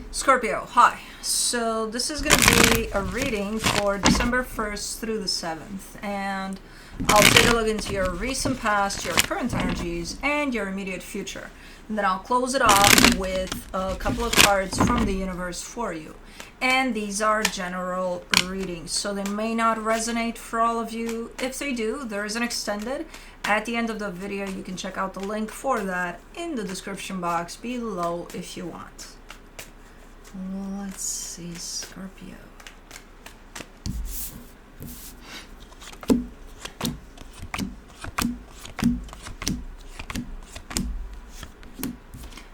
Scorpio, hi. So this is going to be a reading for December 1st through the 7th. And I'll take a look into your recent past, your current energies, and your immediate future. And then I'll close it off with a couple of cards from the universe for you. And these are general readings, so they may not resonate for all of you. If they do, there is an extended. At the end of the video, you can check out the link for that in the description box below if you want. Let's see, Scorpio.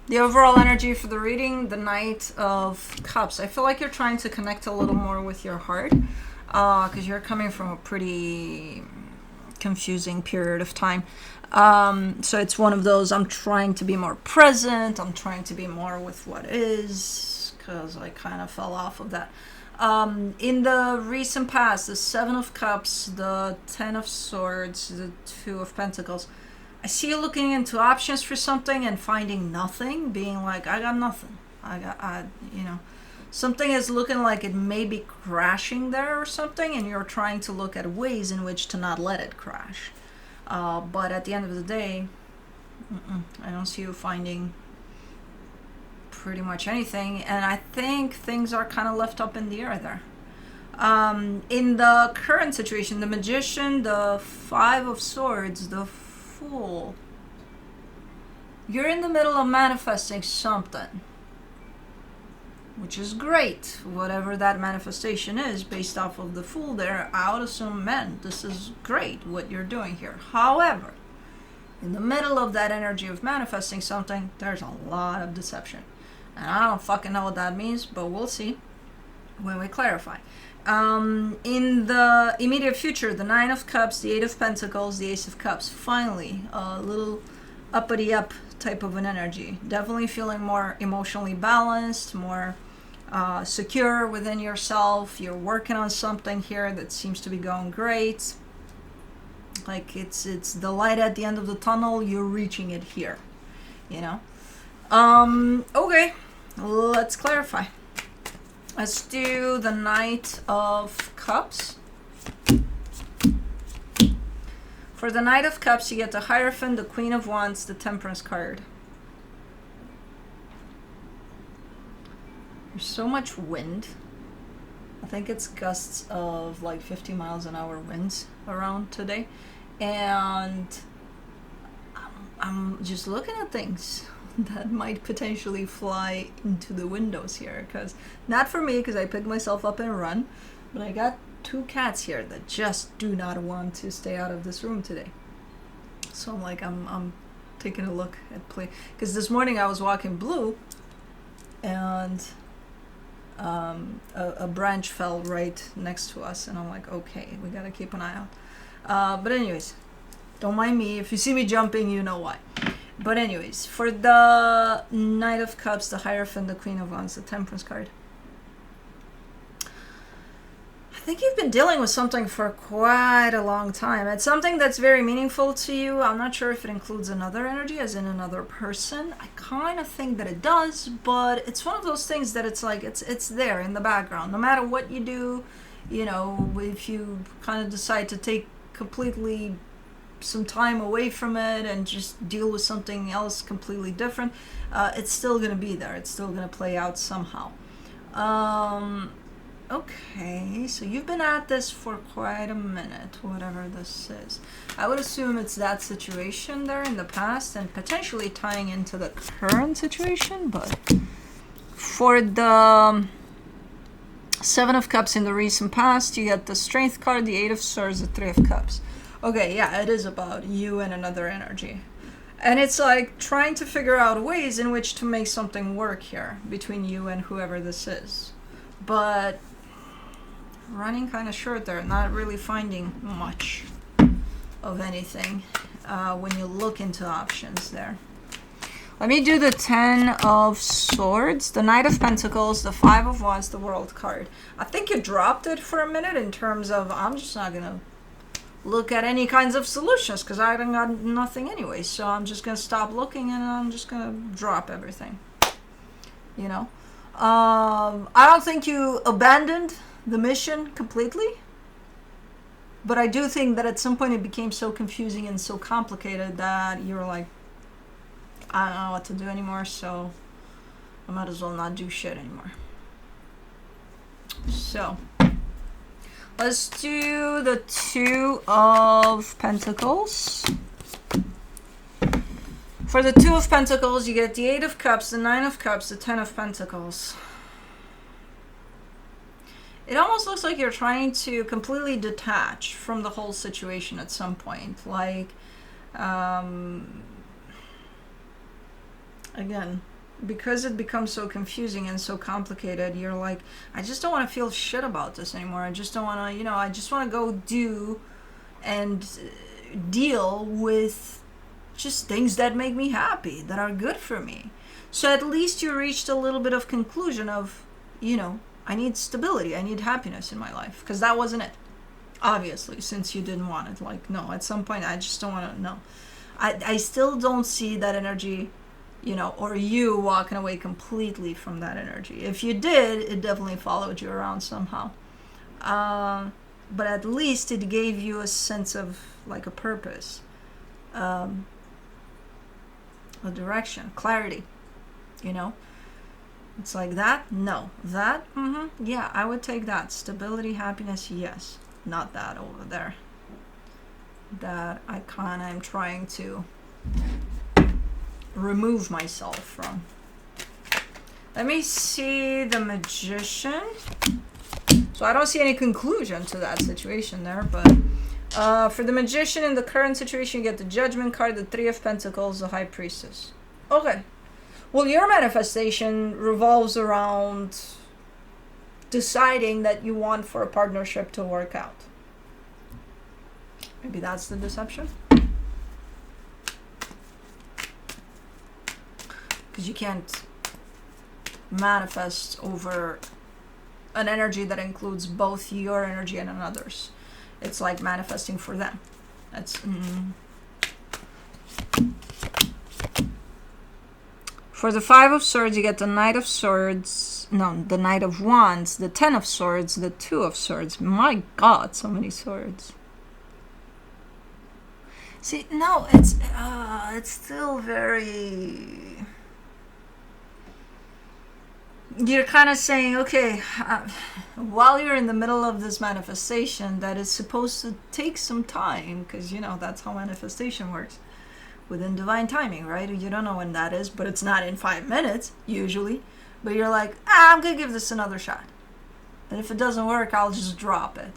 The overall energy for the reading, the Knight of Cups. I feel like you're trying to connect a little more with your heart because you're coming from a pretty confusing period of time. So it's one of those, I'm trying to be more present, I'm trying to be more with what is, because I kind of fell off of that. In the recent past, the Seven of Cups, the Ten of Swords, the Two of Pentacles, I see you looking into options for something and finding nothing, being like, I got nothing. Something is looking like it may be crashing there or something, and you're trying to look at ways in which to not let it crash. But at the end of the day, I don't see you finding pretty much anything, and I think things are kind of left up in the air there. In the current situation, the Magician, the Five of Swords, the Fool, you're in the middle of manifesting something, which is great. Whatever that manifestation is, based off of the Fool there, I would assume, man, this is great what you're doing here. However, in the middle of that energy of manifesting something, there's a lot of deception. And I don't fucking know what that means, but we'll see when we clarify. In the immediate future, the Nine of Cups, the Eight of Pentacles, the Ace of Cups. Finally, a little uppity up type of an energy. Definitely feeling more emotionally balanced, more secure within yourself. You're working on something here that seems to be going great. Like it's the light at the end of the tunnel. You're reaching it here, you know. Okay, let's clarify. Let's do the Knight of Cups. For the Knight of Cups, you get the Hierophant, the Queen of Wands, the Temperance card. There's so much wind. I think it's gusts of like 50 miles an hour winds around today. And I'm just looking at things that might potentially fly into the windows here, because not for me, because I picked myself up and run, but I got two cats here that just do not want to stay out of this room today. So I'm like, I'm taking a look at play, because this morning I was walking Blue and a branch fell right next to us, and I'm like, okay, we gotta keep an eye out. But anyways, don't mind me. If you see me jumping, you know why. But anyways, for the Knight of Cups, the Hierophant, the Queen of Wands, the Temperance card. I think you've been dealing with something for quite a long time. It's something that's very meaningful to you. I'm not sure if it includes another energy, as in another person. I kind of think that it does, but it's one of those things that it's like, it's there in the background. No matter what you do, you know, if you kind of decide to take completely some time away from it and just deal with something else completely different, it's still going to be there. It's still going to play out somehow. Okay, so you've been at this for quite a minute, whatever this is. I would assume it's that situation there in the past and potentially tying into the current situation, but for the Seven of Cups in the recent past, you get the Strength card, the Eight of Swords, the Three of Cups. Okay, yeah, it is about you and another energy. And it's like trying to figure out ways in which to make something work here between you and whoever this is. But running kind of short there, not really finding much of anything when you look into options there. Let me do the Ten of Swords, the Knight of Pentacles, the Five of Wands, the World card. I think you dropped it for a minute in terms of, I'm just not going to look at any kinds of solutions because I got nothing anyway. So I'm just going to stop looking and I'm just going to drop everything. You know? I don't think you abandoned the mission completely, but I do think that at some point it became so confusing and so complicated that you were like, I don't know what to do anymore, so I might as well not do shit anymore. So let's do the Two of Pentacles. For the Two of Pentacles, you get the Eight of Cups, the Nine of Cups, the Ten of Pentacles. It almost looks like you're trying to completely detach from the whole situation at some point. Like, again, because it becomes so confusing and so complicated, you're like, I just don't want to feel shit about this anymore. I just don't want to, you know, I just want to go do and deal with just things that make me happy, that are good for me. So at least you reached a little bit of conclusion of, you know, I need stability, I need happiness in my life, because that wasn't it, obviously, since you didn't want it. Like, no, at some point I just don't want to, no. I still don't see that energy, you know, or you walking away completely from that energy. If you did, it definitely followed you around somehow. But at least it gave you a sense of, like, a purpose, a direction, clarity, you know. It's like that, no. That, yeah, I would take that. Stability, happiness, yes. Not that over there. That I kind of am trying to remove myself from. Let me see the Magician. So I don't see any conclusion to that situation there, but for the Magician in the current situation, you get the Judgment card, the Three of Pentacles, the High Priestess. Okay. Well, your manifestation revolves around deciding that you want for a partnership to work out. Maybe that's the deception. Because you can't manifest over an energy that includes both your energy and another's. It's like manifesting for them. That's... For the Five of Swords, you get the Knight of Swords, no, the Knight of Wands, the Ten of Swords, the Two of Swords. My God, so many swords. See, no, it's still very... You're kind of saying, okay, while you're in the middle of this manifestation that is supposed to take some time, because, you know, that's how manifestation works. Within divine timing, right? You don't know when that is, but it's not in 5 minutes, usually. But you're like, I'm going to give this another shot. And if it doesn't work, I'll just drop it.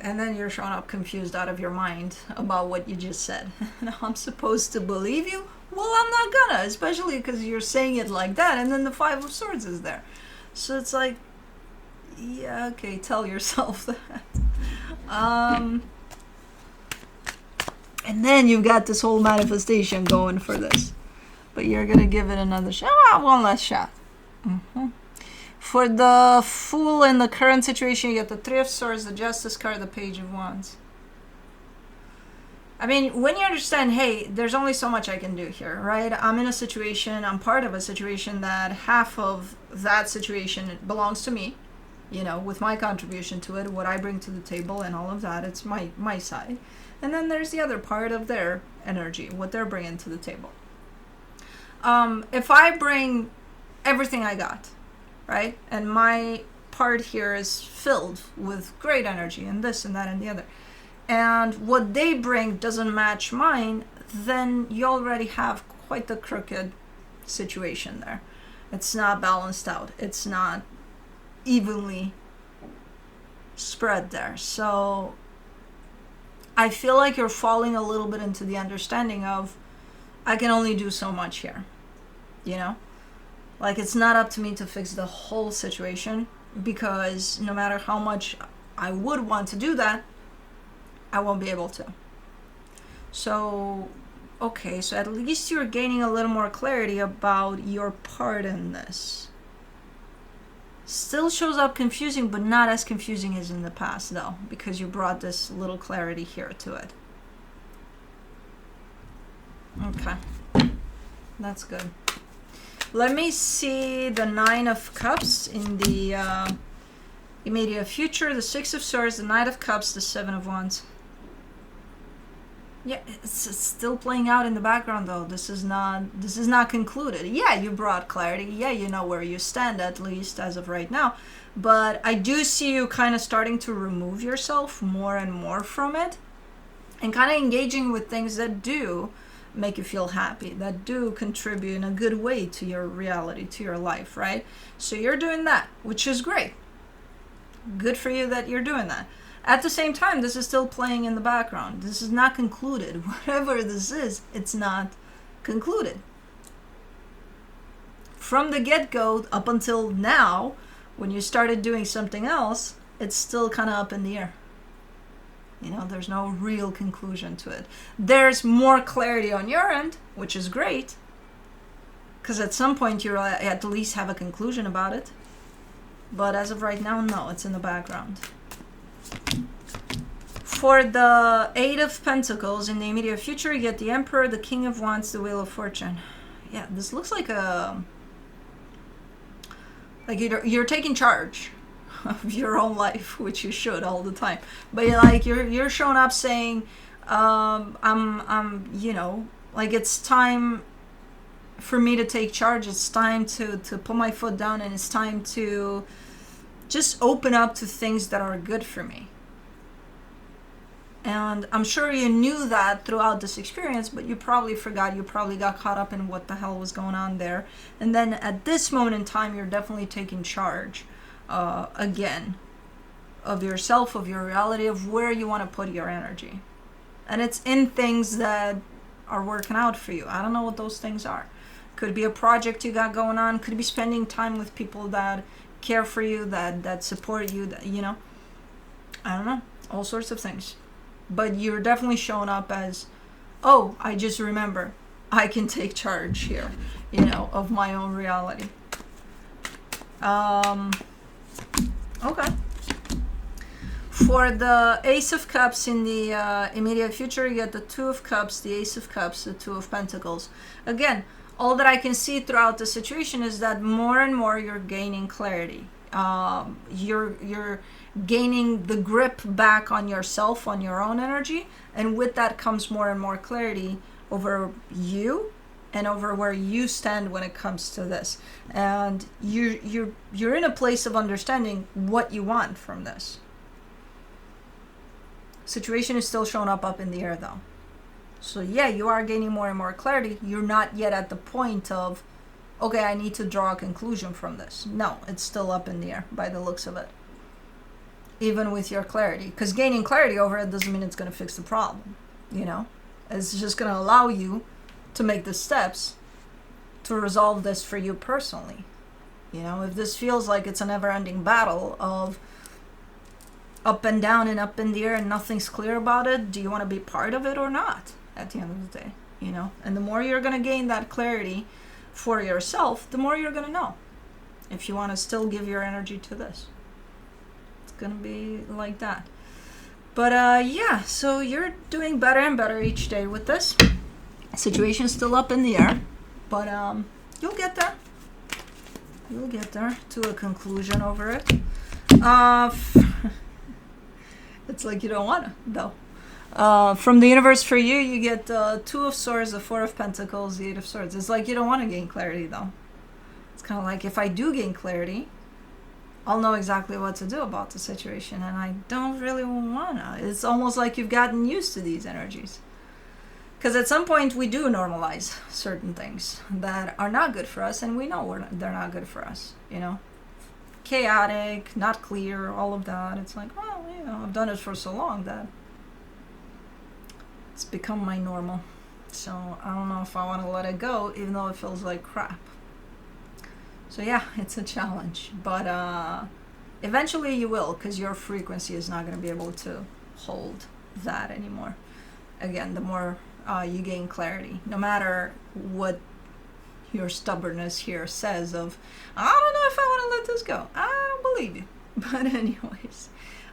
And then you're showing up confused out of your mind about what you just said. Now I'm supposed to believe you? Well, I'm not gonna, especially because you're saying it like that, and then the Five of Swords is there. So it's like, yeah, okay, tell yourself that. And then you've got this whole manifestation going for this. But you're going to give it another shot. One last shot. For the Fool in the current situation, you get the Three of Swords, the Justice card, the Page of Wands. I mean, when you understand, hey, there's only so much I can do here, right? I'm in a situation, I'm part of a situation that half of that situation belongs to me, you know, with my contribution to it, what I bring to the table and all of that. It's my side. And then there's the other part of their energy, what they're bringing to the table. If I bring everything I got, right, and my part here is filled with great energy and this and that and the other, and what they bring doesn't match mine, then you already have quite the crooked situation there. It's not balanced out. It's not evenly spread there. So I feel like you're falling a little bit into the understanding of, I can only do so much here, you know? Like, it's not up to me to fix the whole situation, because no matter how much I would want to do that, I won't be able to. So, okay, so at least you're gaining a little more clarity about your part in this. Still shows up confusing, but not as confusing as in the past, though, because you brought this little clarity here to it. Okay. That's good. Let me see the Nine of Cups in the immediate future, the Six of Swords, the Knight of Cups, the Seven of Wands. Yeah, it's still playing out in the background though. This is not concluded. Yeah, you brought clarity. Yeah, you know where you stand, at least as of right now. But I do see you kind of starting to remove yourself more and more from it, and kind of engaging with things that do make you feel happy, that do contribute in a good way to your reality, to your life, right? So you're doing that, which is great. Good for you that you're doing that. At the same time, this is still playing in the background. This is not concluded. Whatever this is, it's not concluded. From the get-go up until now, when you started doing something else, it's still kind of up in the air. You know, there's no real conclusion to it. There's more clarity on your end, which is great, because at some point you'll at least have a conclusion about it. But as of right now, no, it's in the background. For the Eight of Pentacles in the immediate future, you get the Emperor, the King of Wands, the Wheel of Fortune. Yeah, this looks like you're taking charge of your own life, which you should all the time. But you're showing up saying, I'm you know, like it's time for me to take charge. It's time to put my foot down, and it's time to just open up to things that are good for me. And I'm sure you knew that throughout this experience, but you probably forgot. You probably got caught up in what the hell was going on there. And then at this moment in time, you're definitely taking charge again of yourself, of your reality, of where you want to put your energy. And it's in things that are working out for you. I don't know what those things are. Could be a project you got going on. Could be spending time with people that care for you, that support you, that, you know. I don't know. All sorts of things. But you're definitely showing up as, oh, I just remember, I can take charge here, you know, of my own reality. Okay. For the Ace of Cups in the immediate future, you get the Two of Cups, the Ace of Cups, the Two of Pentacles. Again, all that I can see throughout the situation is that more and more you're gaining clarity. You're gaining the grip back on yourself, on your own energy, and with that comes more and more clarity over you and over where you stand when it comes to this. And you're in a place of understanding what you want from this. Situation is still showing up in the air though. So yeah, you are gaining more and more clarity. You're not yet at the point of, okay, I need to draw a conclusion from this. No, it's still up in the air by the looks of it. Even with your clarity. Because gaining clarity over it doesn't mean it's going to fix the problem. You know? It's just going to allow you to make the steps to resolve this for you personally. You know, if this feels like it's a never-ending battle of up and down and up in the air and nothing's clear about it, do you want to be part of it or not at the end of the day? You know? And the more you're going to gain that clarity for yourself, the more you're going to know if you want to still give your energy to this. It's going to be like that. But yeah, so you're doing better and better each day with this. Situation's still up in the air, but you'll get there. You'll get there to a conclusion over it. It's like you don't want to, though. From the universe for you, you get the Two of Swords, the Four of Pentacles, the Eight of Swords. It's like you don't want to gain clarity, though. It's kind of like, if I do gain clarity, I'll know exactly what to do about the situation, and I don't really want to. It's almost like you've gotten used to these energies. Because at some point, we do normalize certain things that are not good for us, and we know they're not good for us, you know? Chaotic, not clear, all of that. It's like, well, you know, I've done it for so long that it's become my normal. So I don't know if I want to let it go, even though it feels like crap. So yeah, it's a challenge. But eventually you will, because your frequency is not going to be able to hold that anymore. Again, the more you gain clarity, no matter what your stubbornness here says of, I don't know if I want to let this go. I don't believe you. But anyways,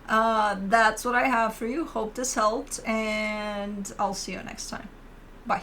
that's what I have for you. Hope this helped, and I'll see you next time. Bye.